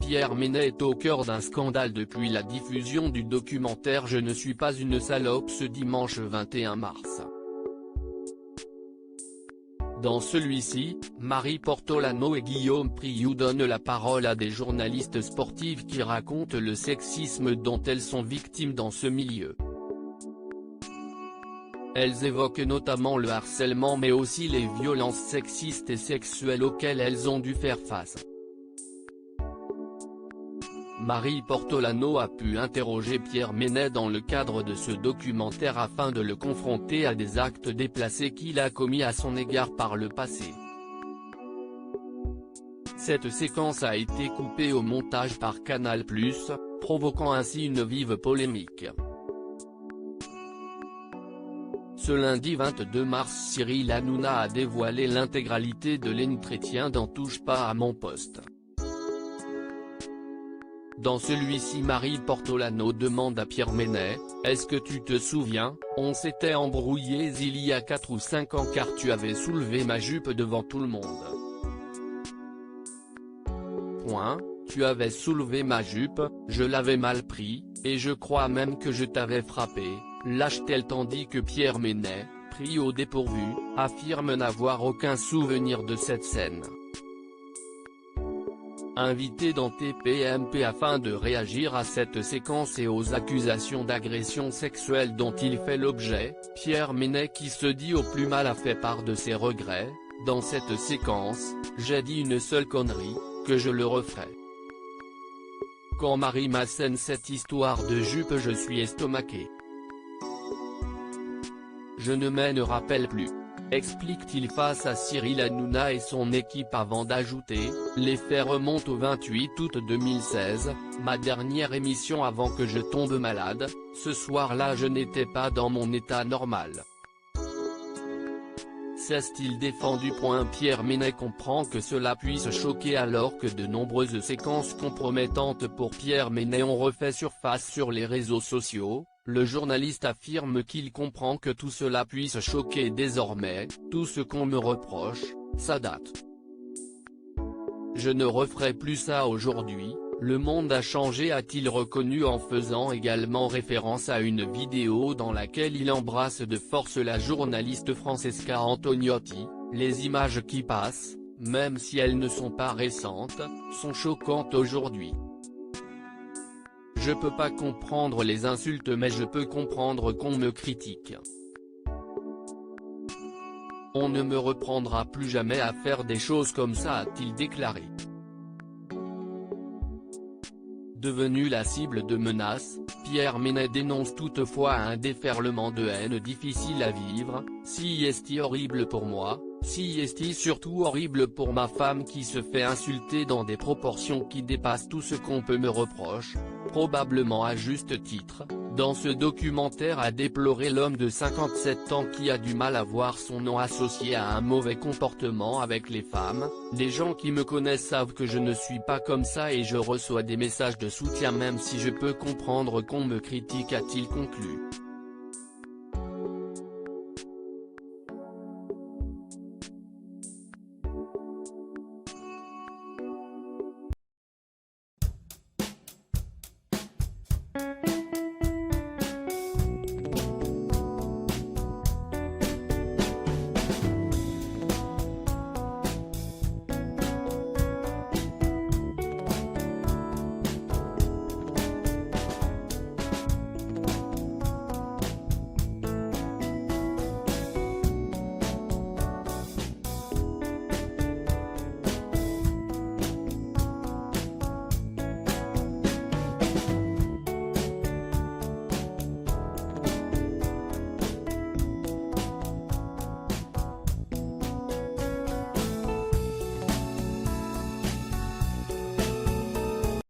Pierre Ménès est au cœur d'un scandale depuis la diffusion du documentaire Je ne suis pas une salope ce dimanche 21 mars. Dans celui-ci, Marie Portolano et Guillaume Priou donnent la parole à des journalistes sportives qui racontent le sexisme dont elles sont victimes dans ce milieu. Elles évoquent notamment le harcèlement mais aussi les violences sexistes et sexuelles auxquelles elles ont dû faire face. Marie Portolano a pu interroger Pierre Ménès dans le cadre de ce documentaire afin de le confronter à des actes déplacés qu'il a commis à son égard par le passé. Cette séquence a été coupée au montage par Canal+, provoquant ainsi une vive polémique. Ce lundi 22 mars, Cyril Hanouna a dévoilé l'intégralité de l'entretien dans Touche pas à mon poste. Dans celui-ci, Marie Portolano demande à Pierre Ménès, « Est-ce que tu te souviens, on s'était embrouillés il y a 4 ou 5 ans car tu avais soulevé ma jupe devant tout le monde. Tu avais soulevé ma jupe, je l'avais mal pris, et je crois même que je t'avais frappé », lâche-t-elle tandis que Pierre Ménès, pris au dépourvu, affirme n'avoir aucun souvenir de cette scène. Invité dans TPMP afin de réagir à cette séquence et aux accusations d'agression sexuelle dont il fait l'objet, Pierre Ménès qui se dit au plus mal a fait part de ses regrets. Dans cette séquence, j'ai dit une seule connerie, que je le referai. Quand Marie m'assène cette histoire de jupe je suis estomaqué. Je ne me rappelle plus. Explique-t-il face à Cyril Hanouna et son équipe avant d'ajouter, les faits remontent au 28 août 2016, ma dernière émission avant que je tombe malade, ce soir-là je n'étais pas dans mon état normal. S'est-il défendu? Pierre Ménès comprend que cela puisse choquer alors que de nombreuses séquences compromettantes pour Pierre Ménès ont refait surface sur les réseaux sociaux. Le journaliste affirme qu'il comprend que tout cela puisse choquer désormais, tout ce qu'on me reproche, ça date. Je ne referai plus ça aujourd'hui, le monde a changé a-t-il reconnu en faisant également référence à une vidéo dans laquelle il embrasse de force la journaliste Francesca Antoniotti. Les images qui passent, même si elles ne sont pas récentes, sont choquantes aujourd'hui. Je peux pas comprendre les insultes mais je peux comprendre qu'on me critique. On ne me reprendra plus jamais à faire des choses comme ça a-t-il déclaré. Devenu la cible de menaces, Pierre Ménès dénonce toutefois un déferlement de haine difficile à vivre, si est horrible pour moi, si est surtout horrible pour ma femme qui se fait insulter dans des proportions qui dépassent tout ce qu'on peut me reprocher, probablement à juste titre. Dans ce documentaire a déploré l'homme de 57 ans qui a du mal à voir son nom associé à un mauvais comportement avec les femmes. Les gens qui me connaissent savent que je ne suis pas comme ça et je reçois des messages de soutien même si je peux comprendre qu'on me critique a-t-il conclu.